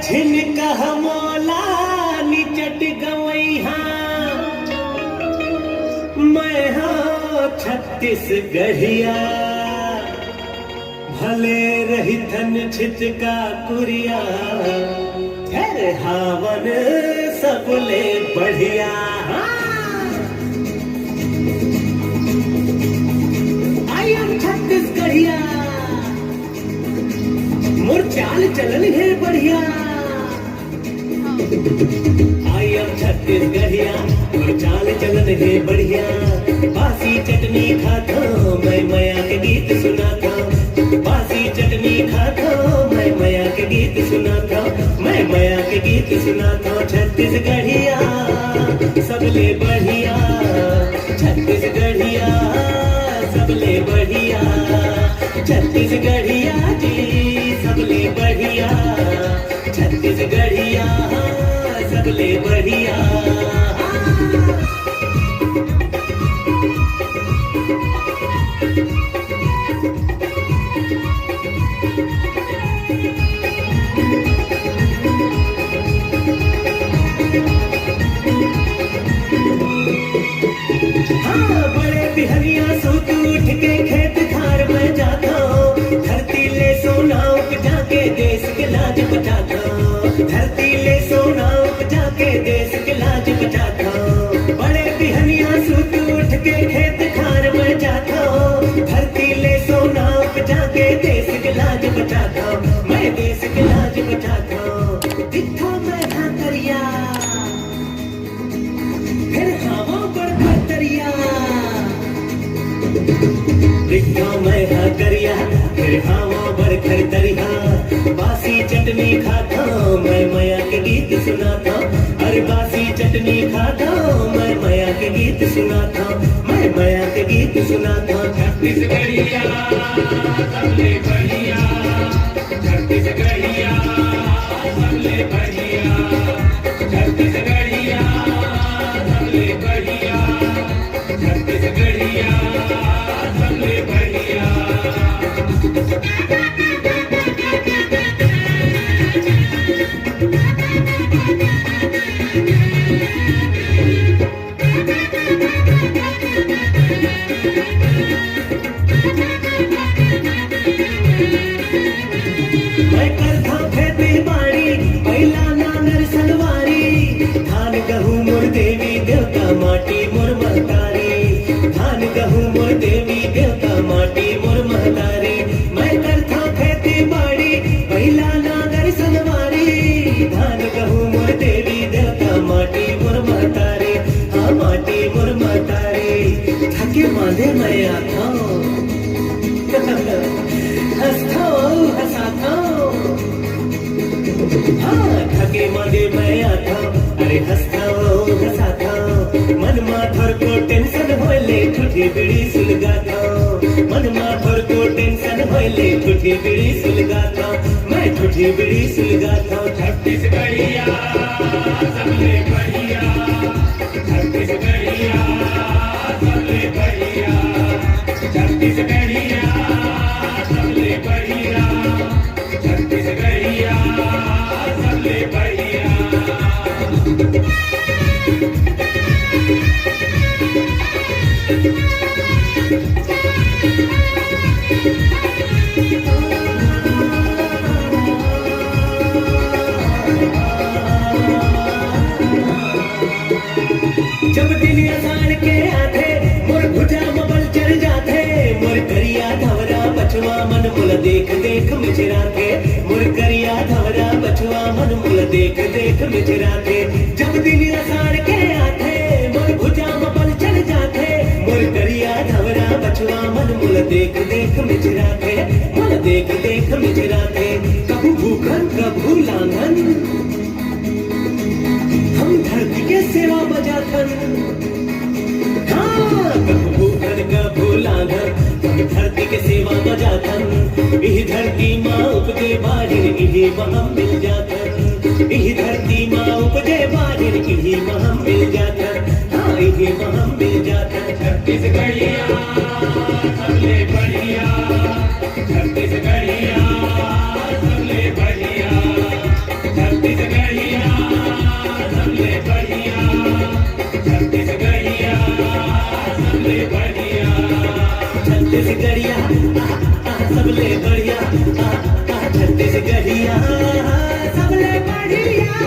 झिनका मोला निचट गवैहा मैं हाँ छत्तीसगढ़िया भले रही थन छिटका कुरिया घर हावन सबले बढ़िया। आई एम छत्तीसगढ़िया मोर चाल चलन है बढ़िया। आई एम छत्तीसगढ़िया मोर चाल चलन है बढ़िया। बासी चटनी खाता मैं मया के गीत सुनाता। बासी चटनी खाता मैं मया के गीत सुनाता। मैं मया के गीत सुनाता। छत्तीसगढ़िया सबले बढ़िया। छत्तीसगढ़िया सबले बढ़िया। छत्तीसगढ़िया जी सबले बढ़िया। छत्तीसगढ़िया सबले बढ़िया। हाँ बड़े बिहनिया सूत उठ के खेत खार में जाता हूँ। धरती ले सोना उपजा के देश के लाज बचाता हूँ। धरती ले सोना उपजा के देश के लाज बचाता हूँ। बड़े बिहनिया सूत उठ के खेत खार में जाता हूँ। धरती ले सोना उपजा के देश के लाज बचाता हूँ। मैं देश के लाज बचाता हूँ। दिखा मैं हाँ करिया फिर हवा पर खतरिया। दिखा मैं हाँ करिया फिर हवा पर खतरिया। बासी चटनी खाता मैं मया के गीत सुनाता। अरे बासी चटनी खाता मैं मया के गीत सुनाता। मैं मया के गीत सुनाता। छत्तीसगढ़िया सबले बढ़िया। छत्तीसगढ़िया सबले बढ़िया। छत्तीसगढ़िया सबले बढ़िया। छत्तीसगढ़िया सबले बढ़िया। मैं करता खेती बाड़ी पहला नांगर सलवारी। धान गहूँ मोर देवी देवता माटी मोर महतारी। धान गहूँ मोर देवी देवता माटी मोर महतारी। मैं करता खेती बाड़ी पहला नांगर सलवारी। धान गहूँ मोर देवी देवता माटी मोर महतारी। हाँ माटी मोर महतारी। थके मांदे मैं आता हंसता हंसाता। हाँ थके मांदे मैं आता। अरे हंसता हंसाता। मन माथर को टेंशन होले ठुठी बीड़ी सुलगाता। मन माथर को टेंशन होले ठुठी बीड़ी सुलगाता। मैं ठुठी बीड़ी सुलगाता। छत्तीसगढ़िया सबले बढ़िया। छत्तीसगढ़िया सबले बढ़िया। छत्तीसगढ़िया सबले बढ़िया। छत्तीसगढ़िया सबले बढ़िया। जब दिन असार के आथे मोर भुजा मबल चढ़ जाथे। मोर करिया धवरा बचवा मन मुल देख देख मिचराथे। मोर करिया धवरा बचवा मन मुल देख देख मिचराथे। जब दिन असार के आथे मोर भुजा मबल चढ़ जाथे। मोर करिया धवरा बचवा मन मुल देख देख मिचराथे। मुल देख देख मिचराथे। कभू भूखन कभू लांघन हम धरती के सेवा बजाथन। हाँ कभू भूखन कभू लांघन हम धरती के सेवा बजाथन। इह धरती माँ उपजे बारिर इही महम मिल जाथन। इह धरती माँ उपजे बारिर इही महम मिल जाथन। हाँ इही महम मिल जाथन। छत्तीसगढ़िया सबले बढ़िया। छत्तीसगढ़िया सबले बढ़िया। छत्तीसगढ़िया सबले बढ़िया छत्तीसगढ़िया सबले बढ़िया